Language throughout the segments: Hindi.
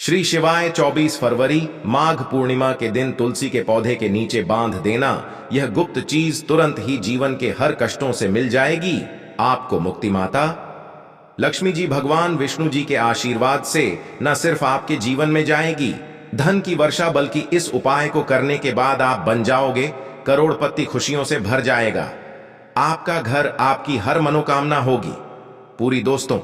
श्री शिवाय 24 फरवरी माघ पूर्णिमा के दिन तुलसी के पौधे के नीचे बांध देना। यह गुप्त चीज तुरंत ही जीवन के हर कष्टों से मिल जाएगी। आपको मुक्ति माता लक्ष्मी जी भगवान विष्णु जी के आशीर्वाद से न सिर्फ आपके जीवन में जाएगी धन की वर्षा, बल्कि इस उपाय को करने के बाद आप बन जाओगे करोड़पति। खुशियों से भर जाएगा आपका घर, आपकी हर मनोकामना होगी पूरी। दोस्तों,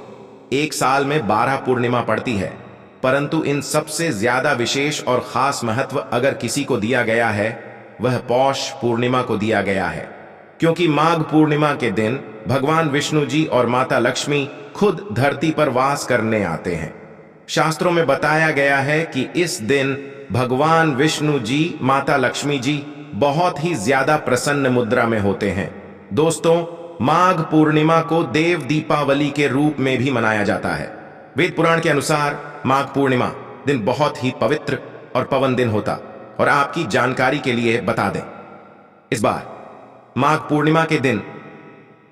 एक साल में 12 पूर्णिमा पड़ती है, परंतु इन सबसे ज्यादा विशेष और खास महत्व अगर किसी को दिया गया है वह पौष पूर्णिमा को दिया गया है, क्योंकि माघ पूर्णिमा के दिन भगवान विष्णु जी और माता लक्ष्मी खुद धरती पर वास करने आते हैं। शास्त्रों में बताया गया है कि इस दिन भगवान विष्णु जी, माता लक्ष्मी जी बहुत ही ज्यादा प्रसन्न मुद्रा में होते हैं। दोस्तों, माघ पूर्णिमा को देव दीपावली के रूप में भी मनाया जाता है। वेद पुराण के अनुसार माघ पूर्णिमा दिन बहुत ही पवित्र और पावन दिन होता। और आपकी जानकारी के लिए बता दें, इस बार माघ पूर्णिमा के दिन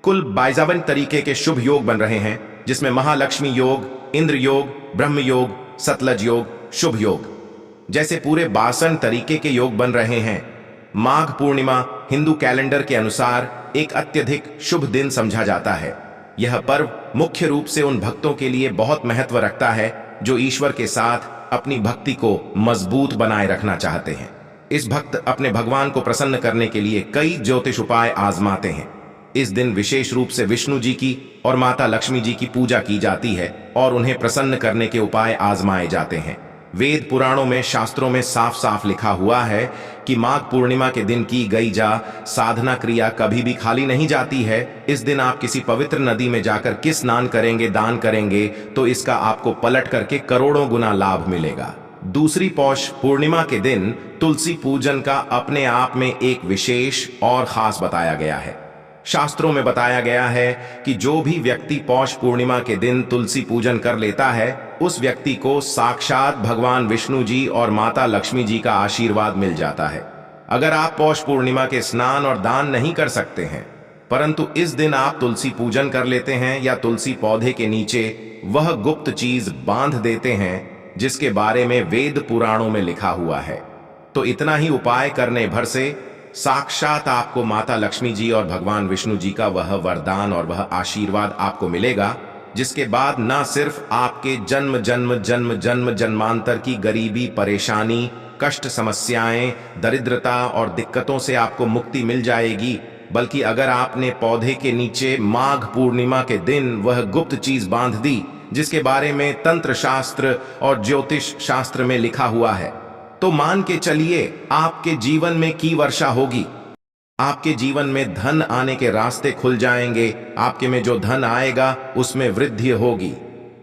कुल 52 तरीके के शुभ योग बन रहे हैं, जिसमें महालक्ष्मी योग, इंद्र योग, ब्रह्म योग, सतलज योग, शुभ योग जैसे पूरे 62 तरीके के योग बन रहे हैं। माघ पूर्णिमा हिंदू कैलेंडर के अनुसार एक अत्यधिक शुभ दिन समझा जाता है। यह पर्व मुख्य रूप से उन भक्तों के लिए बहुत महत्व रखता है जो ईश्वर के साथ अपनी भक्ति को मजबूत बनाए रखना चाहते हैं। इस भक्त अपने भगवान को प्रसन्न करने के लिए कई ज्योतिष उपाय आजमाते हैं। इस दिन विशेष रूप से विष्णु जी की और माता लक्ष्मी जी की पूजा की जाती है और उन्हें प्रसन्न करने के उपाय आजमाए जाते हैं। वेद पुराणों में, शास्त्रों में साफ साफ लिखा हुआ है कि माघ पूर्णिमा के दिन की गई साधना क्रिया कभी भी खाली नहीं जाती है। इस दिन आप किसी पवित्र नदी में जाकर के स्नान करेंगे, दान करेंगे, तो इसका आपको पलट करके करोड़ों गुना लाभ मिलेगा। दूसरी पौष पूर्णिमा के दिन तुलसी पूजन का अपने आप में एक विशेष और खास बताया गया है। शास्त्रों में बताया गया है कि जो भी व्यक्ति पौष पूर्णिमा के दिन तुलसी पूजन कर लेता है, उस व्यक्ति को साक्षात भगवान विष्णु जी और माता लक्ष्मी जी का आशीर्वाद मिल जाता है। अगर आप पौष पूर्णिमा के स्नान और दान नहीं कर सकते हैं, परंतु इस दिन आप तुलसी पूजन कर लेते हैं या तुलसी पौधे के नीचे वह गुप्त चीज बांध देते हैं जिसके बारे में वेद पुराणों में लिखा हुआ है, तो इतना ही उपाय करने भर से साक्षात आपको माता लक्ष्मी जी और भगवान विष्णु जी का वह वरदान और वह आशीर्वाद आपको मिलेगा, जिसके बाद न सिर्फ आपके जन्म जन्मांतर की गरीबी, परेशानी, कष्ट, समस्याएं, दरिद्रता और दिक्कतों से आपको मुक्ति मिल जाएगी, बल्कि अगर आपने पौधे के नीचे माघ पूर्णिमा के दिन वह गुप्त चीज बांध दी जिसके बारे में तंत्र शास्त्र और ज्योतिष शास्त्र में लिखा हुआ है, तो मान के चलिए आपके जीवन में की वर्षा होगी। आपके जीवन में धन आने के रास्ते खुल जाएंगे। आपके में जो धन आएगा उसमें वृद्धि होगी।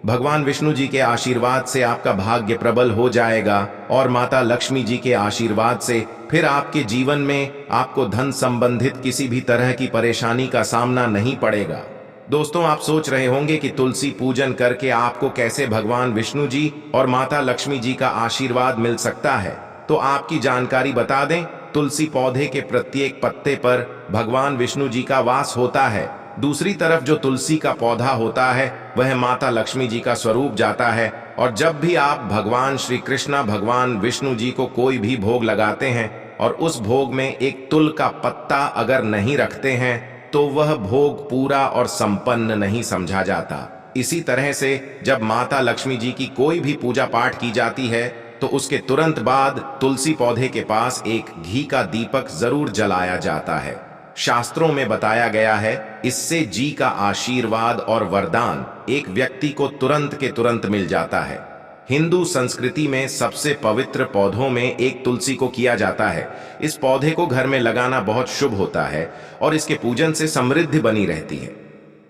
भगवान विष्णु जी के आशीर्वाद से आपका भाग्य प्रबल हो जाएगा और माता लक्ष्मी जी के आशीर्वाद से फिर आपके जीवन में आपको धन संबंधित किसी भी तरह की परेशानी का सामना नहीं पड़ेगा। दोस्तों, आप सोच रहे होंगे कि तुलसी पूजन करके आपको कैसे भगवान विष्णु जी और माता लक्ष्मी जी का आशीर्वाद मिल सकता है। तो आपकी जानकारी बता दें, तुलसी पौधे के प्रत्येक पत्ते पर भगवान विष्णु जी का वास होता है। दूसरी तरफ जो तुलसी का पौधा होता है वह माता लक्ष्मी जी का स्वरूप जाता है। और जब भी आप भगवान श्री कृष्ण, भगवान विष्णु जी को कोई भी भोग लगाते हैं और उस भोग में एक तुल का पत्ता अगर नहीं रखते हैं, तो वह भोग पूरा और संपन्न नहीं समझा जाता। इसी तरह से जब माता लक्ष्मी जी की कोई भी पूजा पाठ की जाती है, तो उसके तुरंत बाद तुलसी पौधे के पास एक घी का दीपक जरूर जलाया जाता है। शास्त्रों में बताया गया है, इससे जी का आशीर्वाद और वरदान एक व्यक्ति को तुरंत के तुरंत मिल जाता है। हिंदू संस्कृति में सबसे पवित्र पौधों में एक तुलसी को किया जाता है। इस पौधे को घर में लगाना बहुत शुभ होता है और इसके पूजन से समृद्धि बनी रहती है।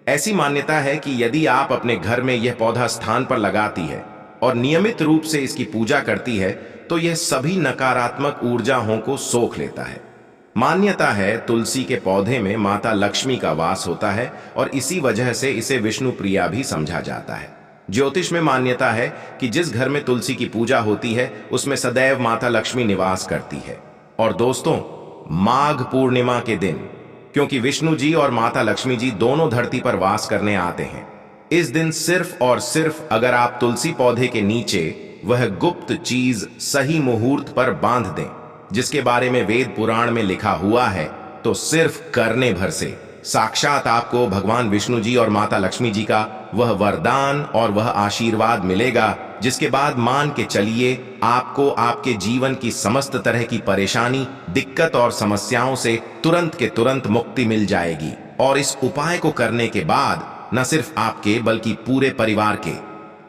ऐसी मान्यता है कि यदि आप अपने घर में यह पौधा स्थान पर लगाती है और नियमित रूप से इसकी पूजा करती है, तो यह सभी नकारात्मक ऊर्जाओं को सोख लेता है। मान्यता है तुलसी के पौधे में माता लक्ष्मी का वास होता है और इसी वजह से इसे विष्णु प्रिया भी समझा जाता है। ज्योतिष में मान्यता है कि जिस घर में तुलसी की पूजा होती है उसमें सदैव माता लक्ष्मी निवास करती है। और दोस्तों, माघ पूर्णिमा के दिन, क्योंकि विष्णु जी और माता लक्ष्मी जी दोनों धरती पर वास करने आते हैं, इस दिन सिर्फ और सिर्फ अगर आप तुलसी पौधे के नीचे वह गुप्त चीज सही मुहूर्त पर बांध दें, जिसके बारे में वेद पुराण में लिखा हुआ है, तो सिर्फ करने भर से साक्षात आपको भगवान विष्णु जी और माता लक्ष्मी जी का वह वरदान और वह आशीर्वाद मिलेगा, जिसके बाद मान के चलिए आपको आपके जीवन की समस्त तरह की परेशानी, दिक्कत और समस्याओं से तुरंत के तुरंत मुक्ति मिल जाएगी। और इस उपाय को करने के बाद न सिर्फ आपके बल्कि पूरे परिवार के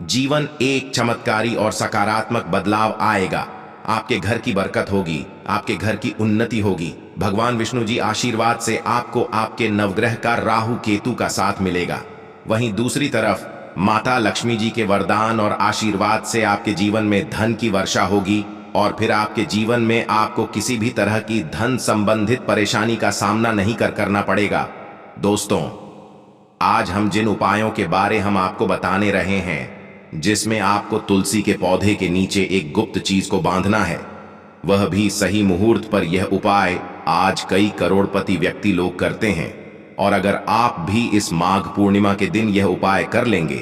जीवन एक चमत्कारी और सकारात्मक बदलाव आएगा। आपके घर की बरकत होगी, आपके घर की उन्नति होगी। भगवान विष्णु जी आशीर्वाद से आपको आपके नवग्रह का राहु केतु का साथ मिलेगा। वहीं दूसरी तरफ माता लक्ष्मी जी के वरदान और आशीर्वाद से आपके जीवन में धन की वर्षा होगी और फिर आपके जीवन में आपको किसी भी तरह की धन संबंधित परेशानी का सामना नहीं करना पड़ेगा। दोस्तों, आज हम जिन उपायों के बारे हम आपको बताने रहे हैं, जिसमें आपको तुलसी के पौधे के नीचे एक गुप्त चीज को बांधना है, वह भी सही मुहूर्त पर, यह उपाय आज कई करोड़पति व्यक्ति लोग करते हैं। और अगर आप भी इस माघ पूर्णिमा के दिन यह उपाय कर लेंगे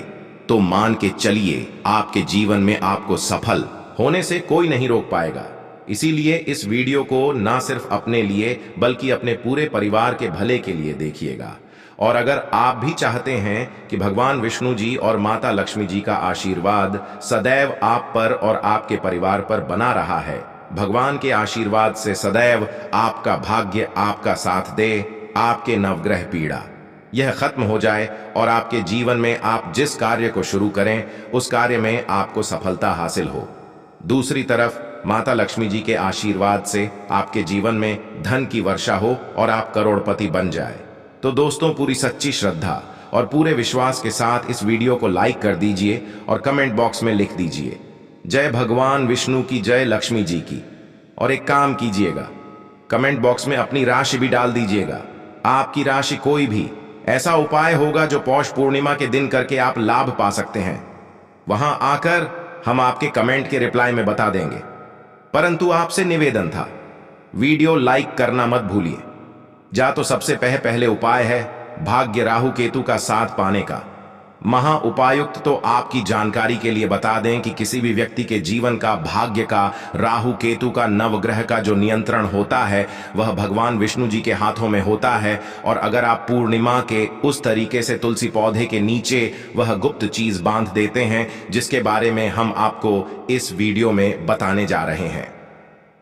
तो मान के चलिए आपके जीवन में आपको सफल होने से कोई नहीं रोक पाएगा। इसीलिए इस वीडियो को ना सिर्फ अपने लिए बल्कि अपने पूरे परिवार के भले के लिए देखिएगा। और अगर आप भी चाहते हैं कि भगवान विष्णु जी और माता लक्ष्मी जी का आशीर्वाद सदैव आप पर और आपके परिवार पर बना रहा है, भगवान के आशीर्वाद से सदैव आपका भाग्य आपका साथ दे, आपके नवग्रह पीड़ा यह खत्म हो जाए और आपके जीवन में आप जिस कार्य को शुरू करें उस कार्य में आपको सफलता हासिल हो। दूसरी तरफ माता लक्ष्मी जी के आशीर्वाद से आपके जीवन में धन की वर्षा हो और आप करोड़पति बन जाए। तो दोस्तों, पूरी सच्ची श्रद्धा और पूरे विश्वास के साथ इस वीडियो को लाइक कर दीजिए और कमेंट बॉक्स में लिख दीजिए जय भगवान विष्णु की, जय लक्ष्मी जी की। और एक काम कीजिएगा, कमेंट बॉक्स में अपनी राशि भी डाल दीजिएगा। आपकी राशि कोई भी ऐसा उपाय होगा जो पौष पूर्णिमा के दिन करके आप लाभ पा सकते हैं, वहां आकर हम आपके कमेंट के रिप्लाई में बता देंगे। परंतु आपसे निवेदन था, वीडियो लाइक करना मत भूलिए। जा तो सबसे पहले उपाय है भाग्य राहु केतु का साथ पाने का। महा उपायुक्त तो आपकी जानकारी के लिए बता दें कि किसी भी व्यक्ति के जीवन का भाग्य का राहु केतु का नवग्रह का जो नियंत्रण होता है वह भगवान विष्णु जी के हाथों में होता है। और अगर आप पूर्णिमा के उस तरीके से तुलसी पौधे के नीचे वह गुप्त चीज बांध देते हैं जिसके बारे में हम आपको इस वीडियो में बताने जा रहे हैं,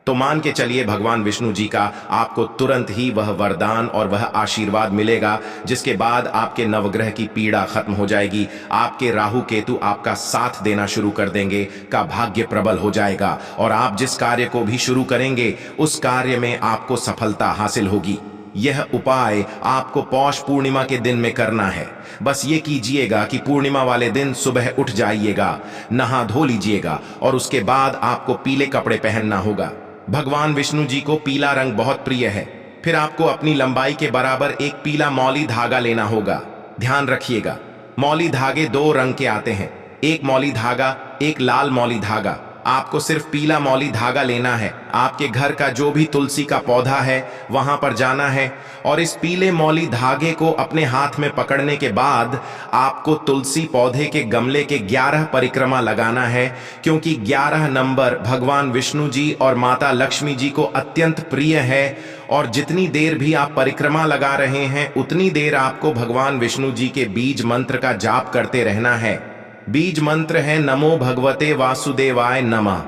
तो मान के चलिए भगवान विष्णु जी का आपको तुरंत ही वह वरदान और वह आशीर्वाद मिलेगा, जिसके बाद आपके नवग्रह की पीड़ा खत्म हो जाएगी, आपके राहु केतु आपका साथ देना शुरू कर देंगे, का भाग्य प्रबल हो जाएगा और आप जिस कार्य को भी शुरू करेंगे उस कार्य में आपको सफलता हासिल होगी। यह उपाय आपको पौष पूर्णिमा के दिन में करना है। बस ये कीजिएगा कि पूर्णिमा वाले दिन सुबह उठ जाइएगा, नहा धो लीजिएगा और उसके बाद आपको पीले कपड़े पहनना होगा। भगवान विष्णु जी को पीला रंग बहुत प्रिय है। फिर आपको अपनी लंबाई के बराबर एक पीला मौली धागा लेना होगा। ध्यान रखिएगा, मौली धागे दो रंग के आते हैं, एक मौली धागा, एक लाल मौली धागा। आपको सिर्फ पीला मौली धागा लेना है। आपके घर का जो भी तुलसी का पौधा है वहां पर जाना है और इस पीले मौली धागे को अपने हाथ में पकड़ने के बाद आपको तुलसी पौधे के गमले के 11 परिक्रमा लगाना है, क्योंकि 11 नंबर भगवान विष्णु जी और माता लक्ष्मी जी को अत्यंत प्रिय है। और जितनी देर भी आप परिक्रमा लगा रहे हैं उतनी देर आपको भगवान विष्णु जी के बीज मंत्र का जाप करते रहना है। बीज मंत्र है नमो भगवते वासुदेवाय नमः।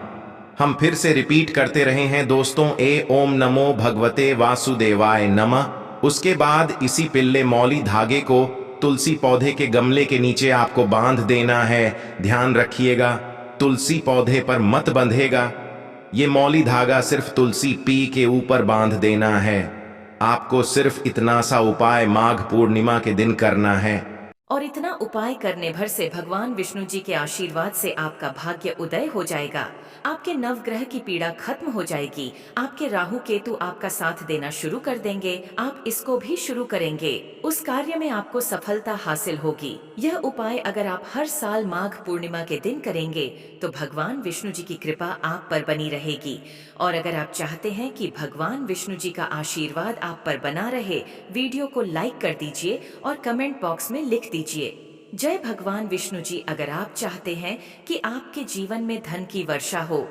हम फिर से रिपीट करते रहे हैं दोस्तों, ओम नमो भगवते वासुदेवाय नमः। उसके बाद इसी पिल्ले मौली धागे को तुलसी पौधे के गमले के नीचे आपको बांध देना है। ध्यान रखिएगा, तुलसी पौधे पर मत बंधेगा। ये मौली धागा सिर्फ तुलसी पी के ऊपर बांध देना है। आपको सिर्फ इतना सा उपाय माघ पूर्णिमा के दिन करना है और इतना उपाय करने भर से भगवान विष्णु जी के आशीर्वाद से आपका भाग्य उदय हो जाएगा, आपके नवग्रह की पीड़ा खत्म हो जाएगी, आपके राहु केतु आपका साथ देना शुरू कर देंगे। आप इसको भी शुरू करेंगे, उस कार्य में आपको सफलता हासिल होगी। यह उपाय अगर आप हर साल माघ पूर्णिमा के दिन करेंगे तो भगवान विष्णु जी की कृपा आप पर बनी रहेगी। और अगर आप चाहते हैं कि भगवान विष्णु जी का आशीर्वाद आप पर बना रहे, वीडियो को लाइक कर दीजिए और कमेंट बॉक्स में लिख दीजिए जय भगवान विष्णु जी। अगर आप चाहते हैं कि आपके जीवन में धन की वर्षा हो,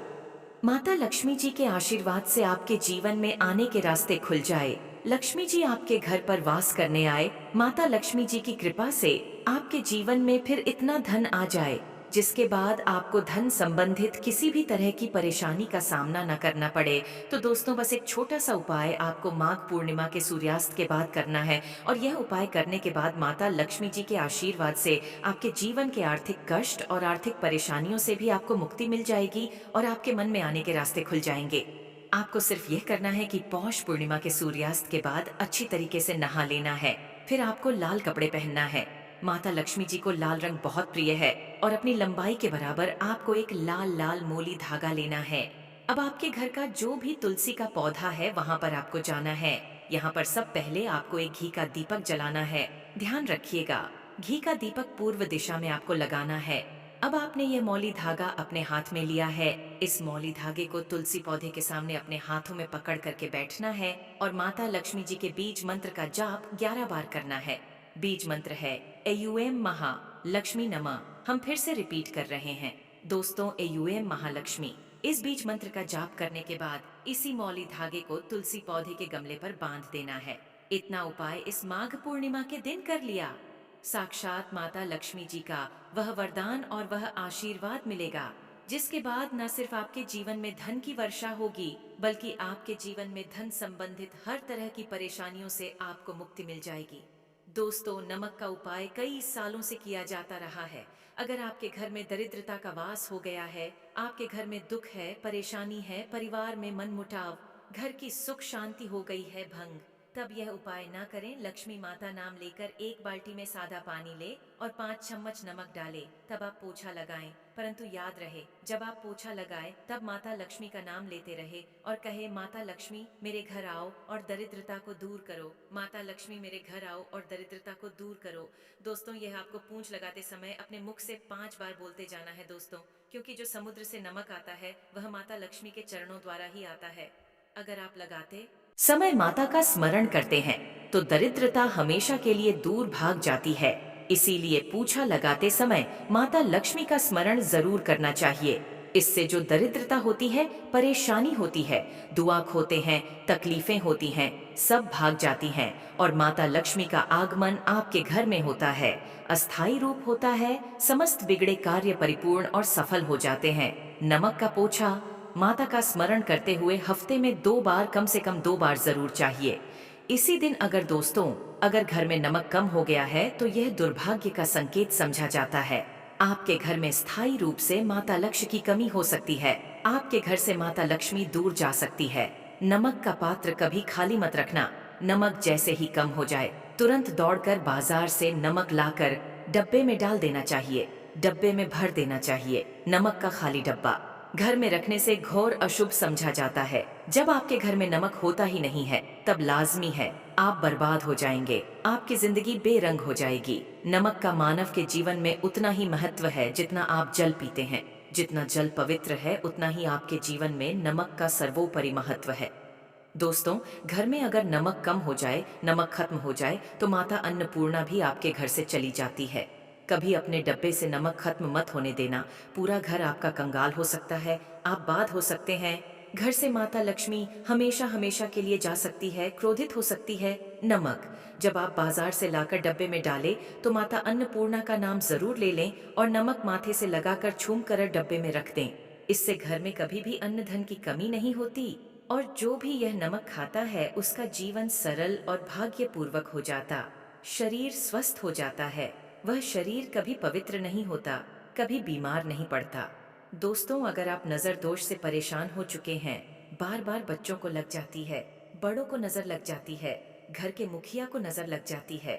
माता लक्ष्मी जी के आशीर्वाद से आपके जीवन में आने के रास्ते खुल जाए, लक्ष्मी जी आपके घर पर वास करने आए, माता लक्ष्मी जी की कृपा से आपके जीवन में फिर इतना धन आ जाए जिसके बाद आपको धन संबंधित किसी भी तरह की परेशानी का सामना न करना पड़े, तो दोस्तों बस एक छोटा सा उपाय आपको माघ पूर्णिमा के सूर्यास्त के बाद करना है। और यह उपाय करने के बाद माता लक्ष्मी जी के आशीर्वाद से आपके जीवन के आर्थिक कष्ट और आर्थिक परेशानियों से भी आपको मुक्ति मिल जाएगी और आपके मन में आने के रास्ते खुल जाएंगे। आपको सिर्फ यह करना है कि पौष पूर्णिमा के सूर्यास्त के बाद अच्छी तरीके से नहा लेना है। फिर आपको लाल कपड़े पहनना है। माता लक्ष्मी जी को लाल रंग बहुत प्रिय है और अपनी लंबाई के बराबर आपको एक लाल लाल मोली धागा लेना है। अब आपके घर का जो भी तुलसी का पौधा है वहां पर आपको जाना है। यहाँ पर सब पहले आपको एक घी का दीपक जलाना है। ध्यान रखिएगा, घी का दीपक पूर्व दिशा में आपको लगाना है। अब आपने ये मौली धागा अपने हाथ में लिया है। इस मौली धागे को तुलसी पौधे के सामने अपने हाथों में पकड़ करके बैठना है और माता लक्ष्मी जी के बीज मंत्र का जाप 11 बार करना है। बीज मंत्र है एयूएम महा लक्ष्मी नमा। हम फिर से रिपीट कर रहे हैं दोस्तों, एयूएम महालक्ष्मी। इस बीज मंत्र का जाप करने के बाद इसी मौली धागे को तुलसी पौधे के गमले पर बांध देना है। इतना उपाय इस माघ पूर्णिमा के दिन कर लिया, साक्षात माता लक्ष्मी जी का वह वरदान और वह आशीर्वाद मिलेगा जिसके बाद न सिर्फ आपके जीवन में धन की वर्षा होगी बल्कि आपके जीवन में धन संबंधित हर तरह की परेशानियों से आपको मुक्ति मिल जाएगी। दोस्तों, नमक का उपाय कई सालों से किया जाता रहा है। अगर आपके घर में दरिद्रता का वास हो गया है, आपके घर में दुख है, परेशानी है, परिवार में मनमुटाव, घर की सुख शांति हो गई है भंग, तब यह उपाय ना करें। लक्ष्मी माता नाम लेकर एक बाल्टी में सादा पानी ले और 5 चम्मच नमक डालें, तब आप पोछा लगाएं। परंतु याद रहे, जब आप पोछा लगाएं तब माता लक्ष्मी का नाम लेते रहे और कहे, माता लक्ष्मी मेरे घर आओ और दरिद्रता को दूर करो, माता लक्ष्मी मेरे घर आओ और दरिद्रता को दूर करो। दोस्तों, यह आपको पूंछ लगाते समय अपने मुख से 5 बार बोलते जाना है दोस्तों, क्योंकि जो समुद्र से नमक आता है वह माता लक्ष्मी के चरणों द्वारा ही आता है। अगर आप लगाते समय माता का स्मरण करते हैं तो दरिद्रता हमेशा के लिए दूर भाग जाती है। इसीलिए पूछा लगाते समय माता लक्ष्मी का स्मरण जरूर करना चाहिए। इससे जो दरिद्रता होती है, परेशानी होती है, दुआ खोते हैं, तकलीफें होती हैं, सब भाग जाती हैं और माता लक्ष्मी का आगमन आपके घर में होता है, अस्थायी रूप होता है, समस्त बिगड़े कार्य परिपूर्ण और सफल हो जाते हैं। नमक का पोछा माता का स्मरण करते हुए हफ्ते में 2 बार, कम से कम 2 बार जरूर चाहिए। इसी दिन अगर घर में नमक कम हो गया है तो यह दुर्भाग्य का संकेत समझा जाता है। आपके घर में स्थायी रूप से माता लक्ष्मी की कमी हो सकती है। आपके घर से माता लक्ष्मी दूर जा सकती है। नमक का पात्र कभी खाली मत रखना। नमक जैसे ही कम हो जाए तुरंत दौड़कर बाजार से नमक लाकर डब्बे में डाल देना चाहिए। डब्बे में भर देना चाहिए। नमक का खाली डब्बा घर में रखने से घोर अशुभ समझा जाता है। जब आपके घर में नमक होता ही नहीं है तब लाजमी है आप बर्बाद हो जाएंगे, आपकी जिंदगी बेरंग हो जाएगी। नमक का मानव के जीवन में उतना ही महत्व है जितना आप जल पीते हैं। जितना जल पवित्र है उतना ही आपके जीवन में नमक का सर्वोपरि महत्व है। दोस्तों, घर में अगर नमक कम हो जाए, नमक खत्म हो जाए तो माता अन्नपूर्णा भी आपके घर से चली जाती है। कभी अपने डब्बे से नमक खत्म मत होने देना, पूरा घर आपका कंगाल हो सकता है, आप बाध हो सकते हैं। घर से माता लक्ष्मी हमेशा हमेशा के लिए जा सकती है, क्रोधित हो सकती है। नमक जब आप बाजार से लाकर डब्बे में डालें तो माता अन्नपूर्णा का नाम जरूर ले लें और नमक माथे से लगाकर छूम कर डब्बे में रख दें। इससे घर में कभी भी अन्न धन की कमी नहीं होती और जो भी यह नमक खाता है उसका जीवन सरल और भाग्यपूर्वक हो जाता, शरीर स्वस्थ हो जाता है। वह शरीर कभी पवित्र नहीं होता, कभी बीमार नहीं पड़ता। दोस्तों, अगर आप नजर दोष से परेशान हो चुके हैं, बार बार बच्चों को लग जाती है, बड़ों को नजर लग जाती है, घर के मुखिया को नजर लग जाती है,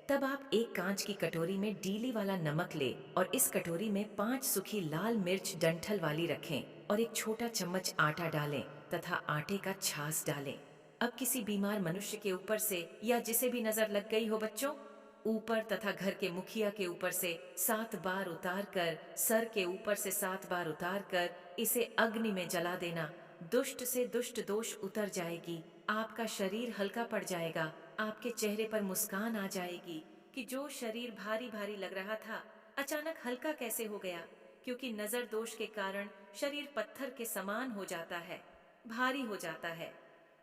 तब आप एक कांच की कटोरी में डीली वाला नमक ले और इस कटोरी में 5 सूखी लाल मिर्च डंठल वाली रखें और एक छोटा चम्मच आटा डालें तथा आटे का छाछ डालें। अब किसी बीमार मनुष्य के ऊपर से या जिसे भी नजर लग गई हो बच्चों, ऊपर तथा घर के मुखिया के ऊपर से 7 बार उतार कर, सर के ऊपर से 7 बार उतार कर इसे अग्नि में जला देना। दुष्ट से दुष्ट दोष उतर जाएगी, आपका शरीर हल्का पड़ जाएगा, आपके चेहरे पर मुस्कान आ जाएगी, कि जो शरीर भारी भारी लग रहा था अचानक हल्का कैसे हो गया, क्योंकि नजर दोष के कारण शरीर पत्थर के समान हो जाता है, भारी हो जाता है।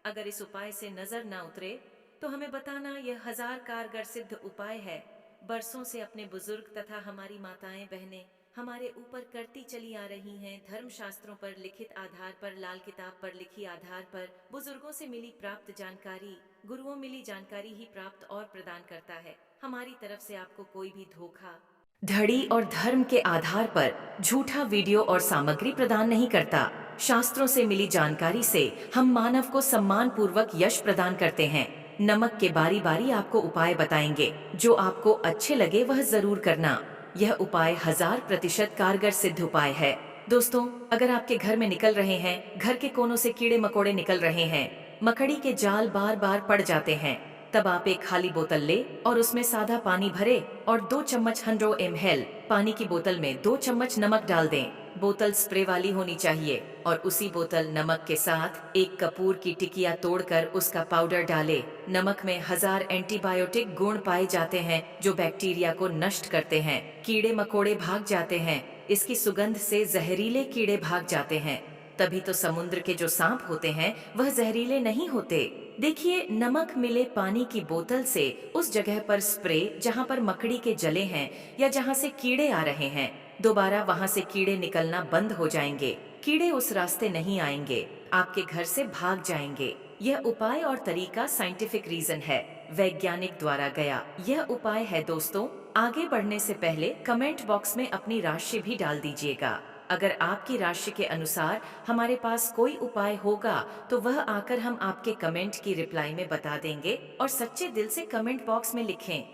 अगर इस उपाय से नजर ना उतरे तो हमें बताना, यह 1000 कारगर सिद्ध उपाय है। बरसों से अपने बुजुर्ग तथा हमारी माताएं बहनें हमारे ऊपर करती चली आ रही हैं। धर्मशास्त्रों पर लिखित आधार पर, लाल किताब पर लिखी आधार पर, बुजुर्गों से मिली प्राप्त जानकारी, गुरुओं मिली जानकारी ही प्राप्त और प्रदान करता है। हमारी तरफ से आपको कोई भी धोखा, धड़ी और धर्म के आधार पर झूठा वीडियो और सामग्री प्रदान नहीं करता। शास्त्रों से मिली जानकारी से हम मानव को सम्मान पूर्वक यश प्रदान करते हैं। नमक के बारी बारी आपको उपाय बताएंगे, जो आपको अच्छे लगे वह जरूर करना। यह उपाय 1000% कारगर सिद्ध उपाय है। दोस्तों, अगर आपके घर में निकल रहे हैं, घर के कोनों से कीड़े मकोड़े निकल रहे हैं, मकड़ी के जाल बार बार पड़ जाते हैं, तब आप एक खाली बोतल ले और उसमें सादा पानी भरे और 2 चम्मच 100 ml पानी की बोतल में 2 चम्मच नमक डाल दें। बोतल स्प्रे वाली होनी चाहिए और उसी बोतल नमक के साथ एक कपूर की टिकिया तोड़कर उसका पाउडर डालें। नमक में 1000 एंटीबायोटिक गुण पाए जाते हैं जो बैक्टीरिया को नष्ट करते हैं। कीड़े मकोड़े भाग जाते हैं। इसकी सुगंध से जहरीले कीड़े भाग जाते हैं। तभी तो समुद्र के जो सांप होते हैं वह जहरीले नहीं होते। देखिए, नमक मिले पानी की बोतल से उस जगह पर स्प्रे जहाँ पर मकड़ी के जले हैं या जहाँ से कीड़े आ रहे हैं, दोबारा वहाँ से कीड़े निकलना बंद हो जाएंगे। कीड़े उस रास्ते नहीं आएंगे, आपके घर से भाग जाएंगे। यह उपाय और तरीका साइंटिफिक रीजन है, वैज्ञानिक द्वारा गया यह उपाय है। दोस्तों, आगे बढ़ने से पहले कमेंट बॉक्स में अपनी राशि भी डाल दीजिएगा। अगर आपकी राशि के अनुसार हमारे पास कोई उपाय होगा तो वह आकर हम आपके कमेंट की रिप्लाई में बता देंगे, और सच्चे दिल से कमेंट बॉक्स में लिखें।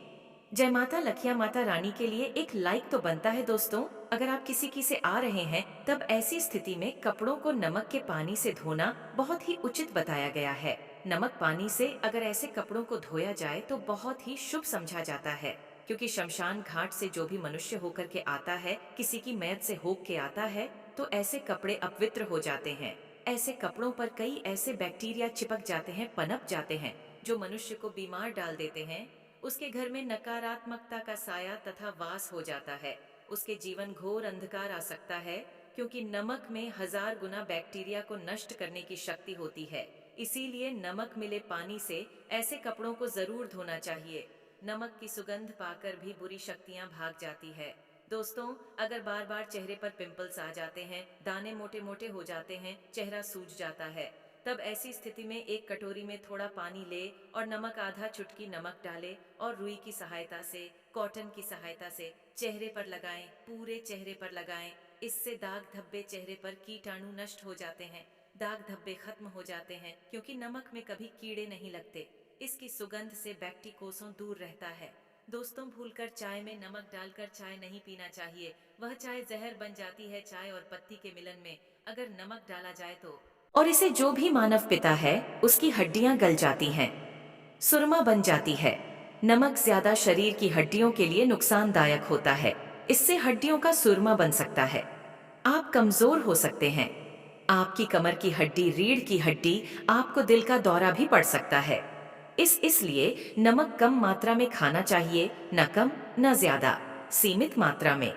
जय माता लखिया माता रानी के लिए एक लाइक तो बनता है। दोस्तों, अगर आप किसी की से आ रहे हैं तब ऐसी स्थिति में कपड़ों को नमक के पानी से धोना बहुत ही उचित बताया गया है। नमक पानी से अगर ऐसे कपड़ों को धोया जाए तो बहुत ही शुभ समझा जाता है, क्योंकि शमशान घाट से जो भी मनुष्य होकर के आता है, किसी की मैयत से होक के आता है, तो ऐसे कपड़े अपवित्र हो जाते हैं। ऐसे कपड़ों पर कई ऐसे बैक्टीरिया चिपक जाते हैं, पनप जाते हैं, जो मनुष्य को बीमार डाल देते हैं। उसके घर में नकारात्मकता का साया तथा वास हो जाता है। उसके जीवन घोर अंधकार आ सकता है, क्योंकि नमक में 1000 गुना बैक्टीरिया को नष्ट करने की शक्ति होती है। इसीलिए नमक मिले पानी से ऐसे कपड़ों को जरूर धोना चाहिए। नमक की सुगंध पाकर भी बुरी शक्तियां भाग जाती है। दोस्तों, अगर बार बार चेहरे पर पिंपल्स आ जाते हैं, दाने मोटे मोटे हो जाते हैं, चेहरा सूज जाता है, तब ऐसी स्थिति में एक कटोरी में थोड़ा पानी ले और नमक आधा चुटकी नमक डाले और रुई की सहायता से, कॉटन की सहायता से चेहरे पर लगाएं, पूरे चेहरे पर लगाएं। इससे दाग धब्बे, चेहरे पर कीटाणु नष्ट हो जाते हैं, दाग धब्बे खत्म हो जाते हैं, क्योंकि नमक में कभी कीड़े नहीं लगते। इसकी सुगंध से बैक्टी कोसों दूर रहता है। दोस्तों, भूलकर चाय में नमक डालकर चाय नहीं पीना चाहिए। वह चाय जहर बन जाती है। चाय और पत्ती के मिलन में अगर नमक डाला जाए तो, और इसे जो भी मानव पिता है उसकी हड्डियां गल जाती हैं, सुरमा बन जाती है। नमक ज्यादा शरीर की हड्डियों के लिए नुकसानदायक होता है। इससे हड्डियों का सुरमा बन सकता है, आप कमजोर हो सकते हैं। आपकी कमर की हड्डी, रीढ़ की हड्डी, आपको दिल का दौरा भी पड़ सकता है। इसलिए नमक कम मात्रा में खाना चाहिए, न कम न ज्यादा, सीमित मात्रा में।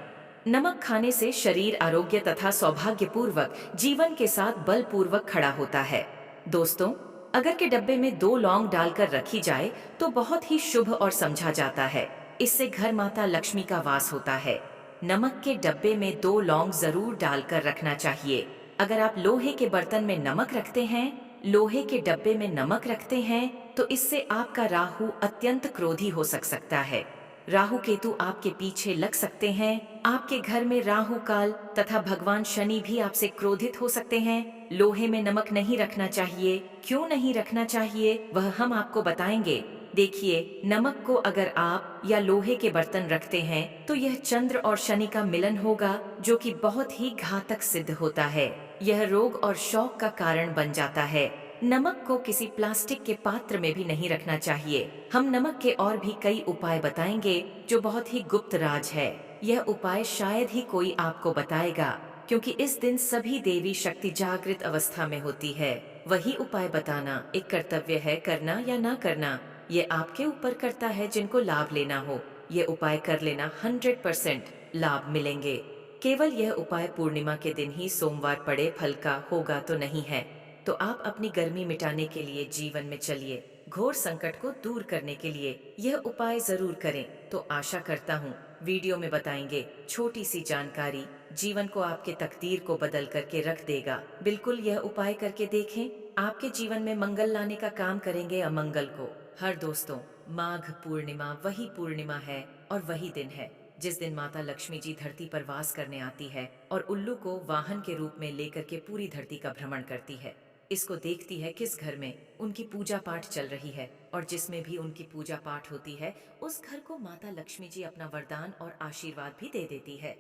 नमक खाने से शरीर आरोग्य तथा सौभाग्यपूर्वक जीवन के साथ बलपूर्वक खड़ा होता है। दोस्तों, अगर के डब्बे में 2 लौंग डालकर रखी जाए तो बहुत ही शुभ और समझा जाता है। इससे घर माता लक्ष्मी का वास होता है। नमक के डब्बे में 2 लौंग जरूर डालकर रखना चाहिए। अगर आप लोहे के बर्तन में नमक रखते हैं, लोहे के डब्बे में नमक रखते हैं, तो इससे आपका राहु अत्यंत क्रोधी हो सकता है। राहु केतु आपके पीछे लग सकते हैं। आपके घर में राहु काल तथा भगवान शनि भी आपसे क्रोधित हो सकते हैं। लोहे में नमक नहीं रखना चाहिए। क्यों नहीं रखना चाहिए वह हम आपको बताएंगे। देखिए, नमक को अगर आप या लोहे के बर्तन रखते हैं तो यह चंद्र और शनि का मिलन होगा, जो कि बहुत ही घातक सिद्ध होता है। यह रोग और शौक का कारण बन जाता है। नमक को किसी प्लास्टिक के पात्र में भी नहीं रखना चाहिए। हम नमक के और भी कई उपाय बताएंगे जो बहुत ही गुप्त राज है। यह उपाय शायद ही कोई आपको बताएगा, क्योंकि इस दिन सभी देवी शक्ति जागृत अवस्था में होती है। वही उपाय बताना एक कर्तव्य है, करना या ना करना ये आपके ऊपर करता है, जिनको लाभ लेना हो। ये उपाय कर लेना 100% लाभ मिलेंगे। केवल यह उपाय पूर्णिमा के दिन ही सोमवार पड़े फल का होगा तो नहीं है। तो आप अपनी गर्मी मिटाने के लिए जीवन में चलिए, घोर संकट को दूर करने के लिए यह उपाय जरूर करें। तो आशा करता हूँ वीडियो में बताएंगे छोटी सी जानकारी जीवन को, आपके तकदीर को बदल करके रख देगा। बिल्कुल यह उपाय करके देखें, आपके जीवन में मंगल लाने का काम करेंगे अमंगल को। हर दोस्तों, माघ पूर्णिमा वही पूर्णिमा है और वही दिन है जिस दिन माता लक्ष्मी जी धरती पर वास करने आती है और उल्लू को वाहन के रूप में लेकर के पूरी धरती का भ्रमण करती है। इसको देखती है किस घर में उनकी पूजा पाठ चल रही है, और जिसमें भी उनकी पूजा पाठ होती है उस घर को माता लक्ष्मी जी अपना वरदान और आशीर्वाद भी दे देती है।